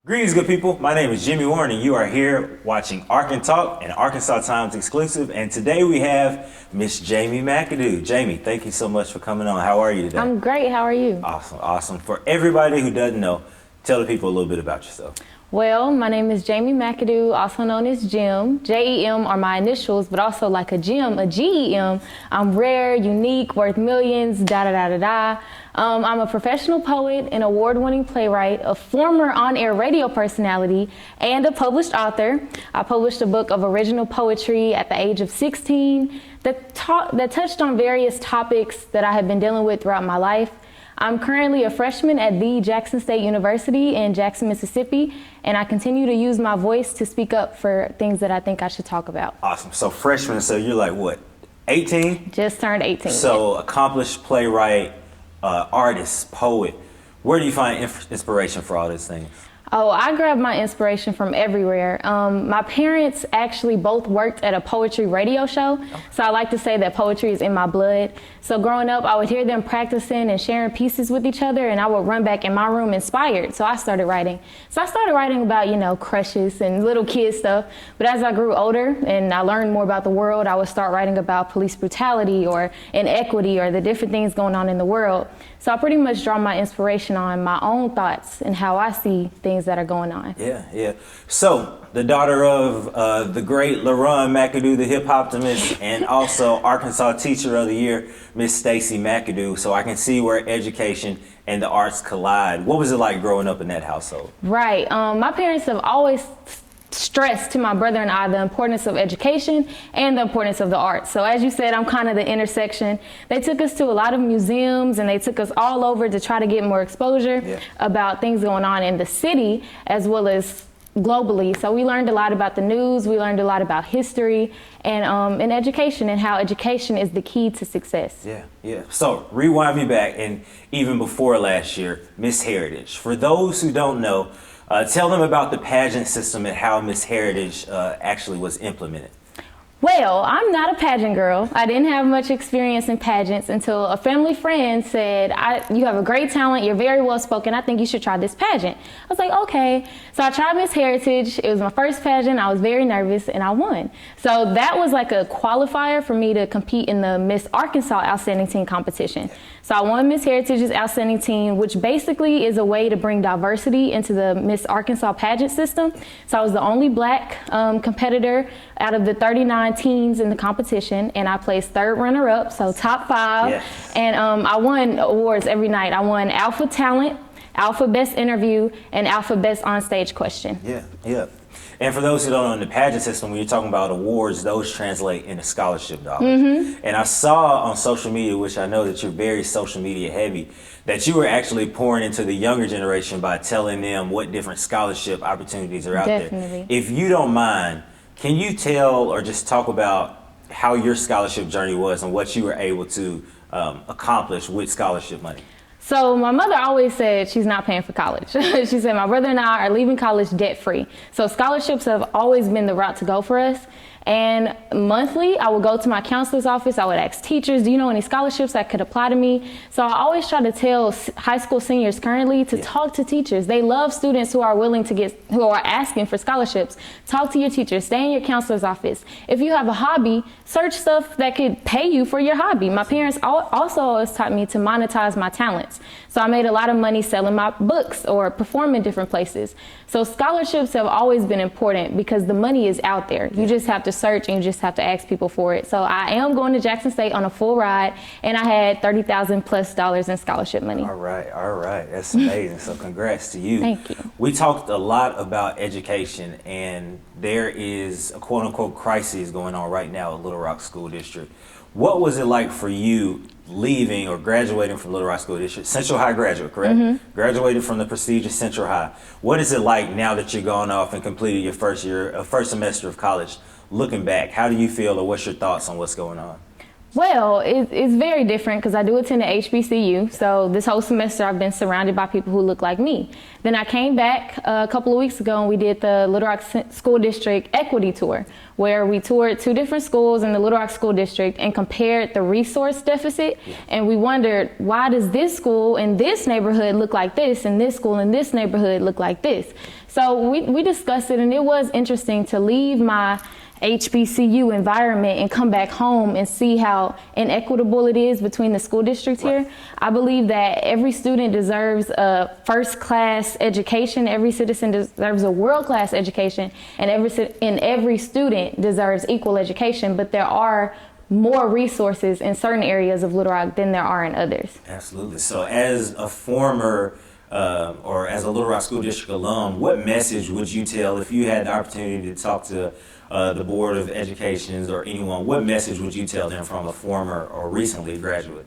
Greetings, good people. My name is Jimmy Warren, and you are here watching ArkanTalk, an Arkansas Times exclusive. And today we have Miss Jamee Mcadoo. Jamie, thank you so much for coming on. How are you today? I'm great. How are you? Awesome, awesome. For everybody who doesn't know, tell the people a little bit about yourself. Well, my name is Jamee Mcadoo, also known as Jim. J-E-M are my initials, but also like a gem, a G-E-M. I'm rare, unique, worth millions, da-da-da-da-da. I'm a professional poet, an award-winning playwright, a former on-air radio personality, and a published author. I published a book of original poetry at the age of 16 that touched on various topics that I have been dealing with throughout my life. I'm currently a freshman at the Jackson State University in Jackson, Mississippi, and I continue to use my voice to speak up for things that I think I should talk about. Awesome. So freshman, so you're like what, 18? Just turned 18. So accomplished playwright, artist, poet. Where do you find inspiration for all these things? Oh, I grab my inspiration from everywhere. My parents actually both worked at a poetry radio show, so I like to say that poetry is in my blood. So growing up, I would hear them practicing and sharing pieces with each other, and I would run back in my room inspired, so I started writing. So I started writing about, crushes and little kid stuff, but as I grew older and I learned more about the world, I would start writing about police brutality or inequity or the different things going on in the world. So I pretty much draw my inspiration on my own thoughts and how I see things that are going on. Yeah. So, the daughter of the great LaRon McAdoo, the hip optimist, and also Arkansas Teacher of the Year, Miss Stacy McAdoo. So I can see where education and the arts collide. What was it like growing up in that household? Right. My parents have always stressed to my brother and I the importance of education and the importance of the arts. So as you said, I'm kind of the intersection. They took us to a lot of museums and they took us all over to try to get more exposure about things going on in the city as well as globally. So we learned a lot about the news, we learned a lot about history and education and how education is the key to success. Yeah. So rewind me back, and even before last year, Miss Heritage. For those who don't know, tell them about the pageant system and how Miss Heritage actually was implemented. Well, I'm not a pageant girl. I didn't have much experience in pageants until a family friend said, you have a great talent, you're very well spoken, I think you should try this pageant. I was like, okay. So I tried Miss Heritage. It was my first pageant. I was very nervous and I won. So that was like a qualifier for me to compete in the Miss Arkansas Outstanding Teen competition. So I won Miss Heritage's Outstanding Teen, which basically is a way to bring diversity into the Miss Arkansas pageant system. So I was the only black competitor out of the 39 teens in the competition, and I placed third runner-up, so top 5. Yes. And I won awards every night. I won Alpha Talent, Alpha Best Interview, and Alpha Best Onstage Question. Yeah. And for those who don't know, in the pageant system, when you're talking about awards, those translate into scholarship dollars. And I saw on social media, which I know that you're very social media heavy, that you were actually pouring into the younger generation by telling them what different scholarship opportunities are out there. If you don't mind, can you tell or just talk about how your scholarship journey was and what you were able to accomplish with scholarship money? So my mother always said she's not paying for college. She said my brother and I are leaving college debt-free. So scholarships have always been the route to go for us. And monthly, I would go to my counselor's office. I would ask teachers, do you know any scholarships that could apply to me? So I always try to tell high school seniors currently to talk to teachers. They love students who are who are asking for scholarships. Talk to your teachers, stay in your counselor's office. If you have a hobby, search stuff that could pay you for your hobby. My parents also always taught me to monetize my talents. So I made a lot of money selling my books or performing different places. So scholarships have always been important because the money is out there. You just have to search and you just have to ask people for it. So I am going to Jackson State on a full ride, and I had $30,000+ in scholarship money. All right. That's amazing. So congrats to you. Thank you. We talked a lot about education, and there is a quote unquote crisis going on right now at Little Rock School District. What was it like for you leaving or graduating from Little Rock School District? Central High graduate, correct? Graduated from the prestigious Central High. What is it like now that you're gone off and completed your first semester of college? Looking back, how do you feel, or what's your thoughts on what's going on? Well, it's very different because I do attend a HBCU. So this whole semester I've been surrounded by people who look like me. Then I came back a couple of weeks ago and we did the Little Rock School District Equity Tour, where we toured 2 different schools in the Little Rock School District and compared the resource deficit. And we wondered, why does this school in this neighborhood look like this and this school in this neighborhood look like this? So we discussed it, and it was interesting to leave my HBCU environment and come back home and see how inequitable it is between the school districts here. I believe that every student deserves a first-class education, every citizen deserves a world-class education, and every student deserves equal education, but there are more resources in certain areas of Little Rock than there are in others. Absolutely. So as a former or as a Little Rock School District alum, what message would you tell if you had the opportunity to talk to the Board of Education or anyone? What message would you tell them from a former or recently graduate?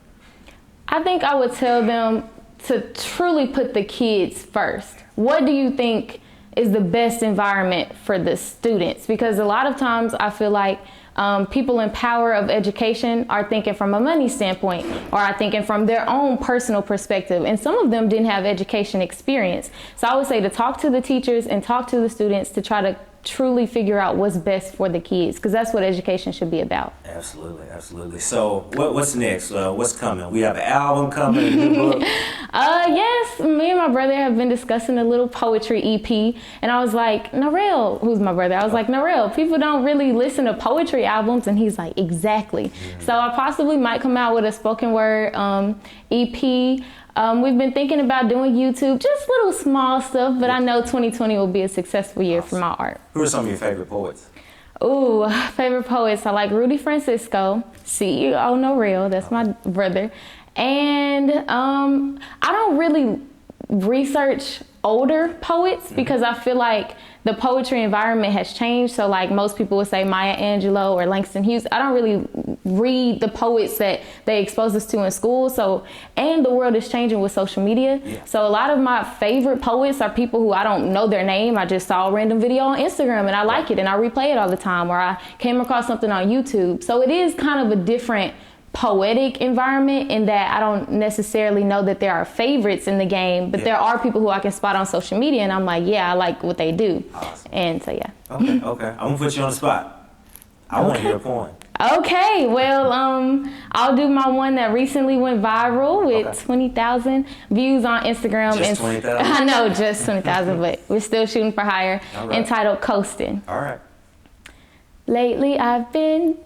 I think I would tell them to truly put the kids first. What do you think is the best environment for the students? Because a lot of times I feel like people in power of education are thinking from a money standpoint, or are thinking from their own personal perspective. And some of them didn't have education experience. So I would say to talk to the teachers and talk to the students to try to truly figure out what's best for the kids, because that's what education should be about. Absolutely, absolutely. So what's next? What's coming? We have an album coming, a new book? Yes, me and my brother have been discussing a little poetry EP, and I was like, Narelle, who's my brother, I was like, Narelle, people don't really listen to poetry albums, and he's like, exactly. So I possibly might come out with a spoken word EP. We've been thinking about doing YouTube, just little small stuff, but I know 2020 will be a successful year for my art. Who are some of your favorite poets? Ooh, favorite poets. I like Rudy Francisco, CEO Narelle, that's my brother. And I don't really research older poets because I feel like the poetry environment has changed. So like most people would say Maya Angelou or Langston Hughes. I don't really read the poets that they expose us to in school. So, and the world is changing with social media. So a lot of my favorite poets are people who I don't know their name. I just saw a random video on Instagram and I like it and I replay it all the time, or I came across something on YouTube. So it is kind of a different poetic environment in that I don't necessarily know that there are favorites in the game, but there are people who I can spot on social media and I'm like, yeah, I like what they do. Awesome. And so, yeah. Okay. I'm gonna put you on the spot. I want to hear a poem. Okay, well, I'll do my one that recently went viral with 20,000 views on Instagram. Just 20,000? I know, just 20,000, but we're still shooting for higher. Entitled Coastin'. All right. Lately I've been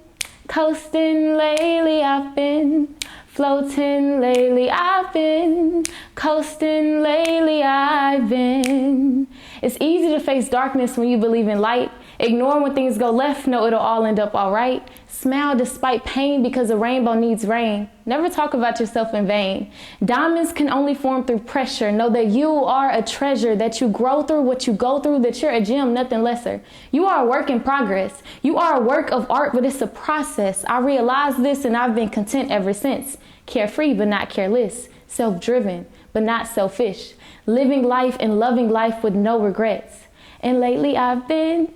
coasting, lately I've been floating, lately I've been coasting, lately I've been. It's easy to face darkness when you believe in light. Ignore when things go left, know it'll all end up all right. Smile despite pain because a rainbow needs rain. Never talk about yourself in vain. Diamonds can only form through pressure. Know that you are a treasure, that you grow through what you go through, that you're a gem, nothing lesser. You are a work in progress. You are a work of art, but it's a process. I realized this and I've been content ever since. Carefree, but not careless. Self-driven, but not selfish. Living life and loving life with no regrets. And lately I've been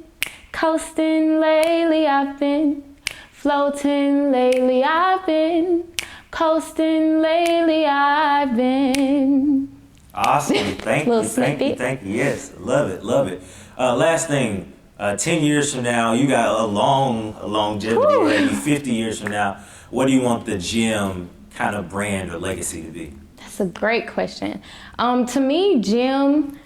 coasting, lately I've been floating, lately I've been coasting, lately I've been. Awesome. Thank you. Yes, love it. Last thing, 10 years from now, you got a long longevity, maybe 50 years from now. What do you want the gym kind of brand or legacy to be? That's a great question. To me, gym,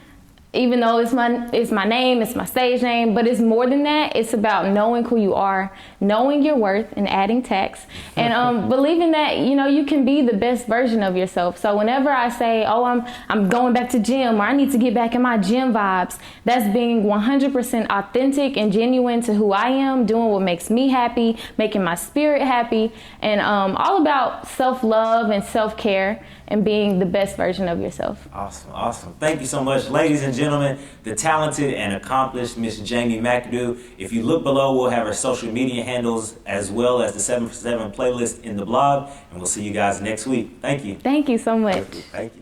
even though it's my name, it's my stage name, but it's more than that. It's about knowing who you are, knowing your worth, and adding tax, and believing that you can be the best version of yourself. So whenever I say, oh, I'm going back to gym, or I need to get back in my gym vibes, that's being 100% authentic and genuine to who I am, doing what makes me happy, making my spirit happy, and all about self-love and self-care and being the best version of yourself. Awesome. Thank you so much, ladies and gentlemen, the talented and accomplished Miss Jamee Mcadoo. If you look below, we'll have her social media handles as well as the 7 for 7 playlist in the blog, and we'll see you guys next week. Thank you. Thank you so much. Thank you.